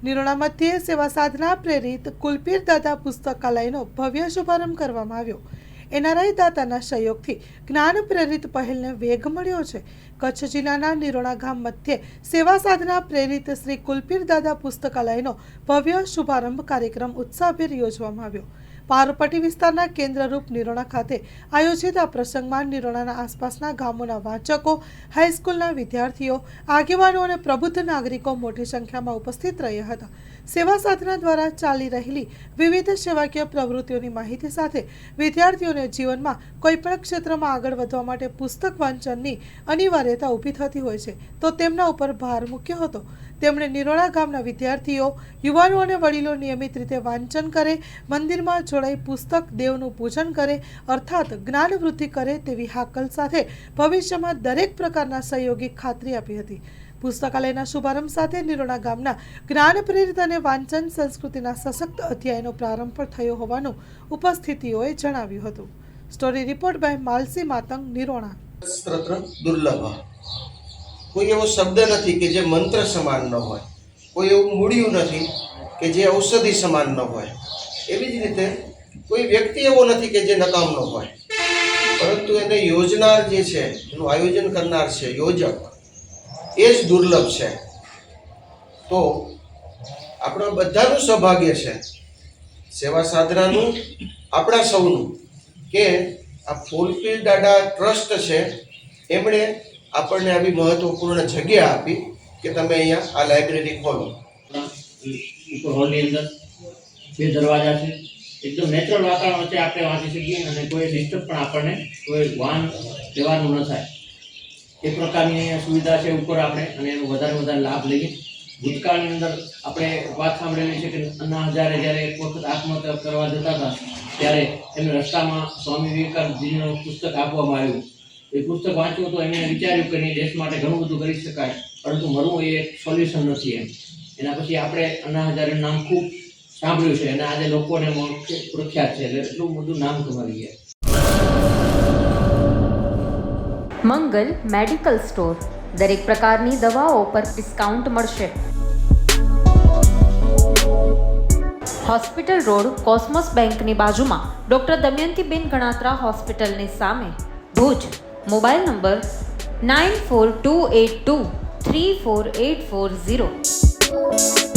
નિરોણા મધ્યે સેવા સાધના પ્રેરિત કુલપીર દાદા પુસ્તકાલયનો ભવ્ય શુભારંભ કરવામાં આવ્યો। એનઆરઆઈ દાતાના સહયોગથી જ્ઞાન પ્રેરિત પહેલને વેગ મળ્યો છે। કચ્છ જિલ્લાના નિરોણા ગામ મધ્યે સેવા સાધના પ્રેરિત શ્રી કુલપીર દાદા પુસ્તકાલયનો ભવ્ય શુભારંભ કાર્યક્રમ ઉત્સાહભેર યોજવામાં આવ્યો। પારપટ્ટી વિસ્તારના કેન્દ્રરૂપ નિરોણા ખાતે આયોજિત આ પ્રસંગમાં નિરોણાના આસપાસના ગામોના વાંચકો, હાઈસ્કૂલના વિદ્યાર્થીઓ, આગેવાનો અને પ્રબુદ્ધ નાગરિકો મોટી સંખ્યામાં ઉપસ્થિત રહ્યા હતા। સેવા સાધના દ્વારા ચાલી રહેલી વિવિધ સેવાકીય પ્રવૃત્તિઓની માહિતી સાથે વિદ્યાર્થીઓને જીવનમાં કોઈપણ ક્ષેત્રમાં આગળ વધવા માટે પુસ્તક વાંચનની અનિવાર્યતા ઊભી થતી હોય છે, તો તેમના ઉપર ભાર મૂક્યો હતો। તેમણે નિરોણા ગામના વિદ્યાર્થીઓ, યુવાનો અને વડીલો નિયમિત રીતે વાંચન કરે, મંદિરમાં જોડાઈ પુસ્તક દેવનું પૂજન કરે, અર્થાત જ્ઞાન વૃદ્ધિ કરે તેવી હાકલ સાથે ભવિષ્યમાં દરેક પ્રકારના સહયોગી ખાતરી આપી હતી। પુસ્તકાલયના શુભારંભ સાથે નિરોણા ગામના જ્ઞાન પ્રેરિત અને વાંચન સંસ્કૃતિના સશક્ત અધ્યાયનો પ્રારંભ પણ થયો હોવાનું ઉપસ્થિતિઓએ જણાવ્યું હતું। Story report by Malsi Matang, Nirona. દુર્લભ કોઈ એવો શબ્દ નથી કે જે મંત્ર સમાન ન હોય, કોઈ એવું મૂળિયું નથી કે જે ઔષધિ સમાન ન હોય, એવી જ રીતે કોઈ વ્યક્તિ એવો નથી કે જે નકામ ન હોય, પરંતુ એને યોજનાર જે છે, એનું આયોજન કરનાર છે, યોજક, એ જ દુર્લભ છે। તો આપણા બધાનું સૌભાગ્ય છે, સેવા સાધનાનું, આપણા સૌનું, કે આ કુલપીર દાદા ટ્રસ્ટ છે, એમણે આપણને આવી મહત્વપૂર્ણ જગ્યા આપી કે તમે અહીંયા આ લાઇબ્રેરી ખોલો। હોલની અંદર 2 દરવાજા છે, એકદમ નેચરલ વાતાવરણ વચ્ચે આપણે વાંચી શકીએ અને કોઈ ડિસ્ટર્બ પણ આપણને કોઈ વાહન જવાનું ન થાય એ પ્રકારની સુવિધા છે ઉપર આપણે, અને એનો વધારે લાભ લઈએ। ભૂતકાળની અંદર આપણે વાત સાંભળેલી છે કે અન્ના હજારે જ્યારે એક વખત આત્મહત્યા કરવા જતા હતા ત્યારે એમને રસ્તામાં સ્વામી વિવેકાનંદજીનું પુસ્તક આપવામાં આવ્યું। એ પુસ્તક વાંચ્યું તો એને વિચાર્યું કે નહીં, દેશ માટે ઘણું બધું કરી શકાય, પરંતુ મરવું એ એક સોલ્યુશન નથી એમ। એના પછી આપણે અન્ના હજારેનું નામ ખૂબ સાંભળ્યું છે અને આજે લોકોને પ્રખ્યાત છે, એટલે એટલું બધું નામ કમાવી ગયા। મંગલ મેડિકલ સ્ટોર, દરેક પ્રકારની દવાઓ પર ડિસ્કાઉન્ટ મળશે। હોસ્પિટલ રોડ, કોસ્મોસ બેંકની બાજુમાં, ડૉક્ટર દમયંતીબેન ગણાત્રા હોસ્પિટલની સામે, ભુજ। Mobile number 9428234840।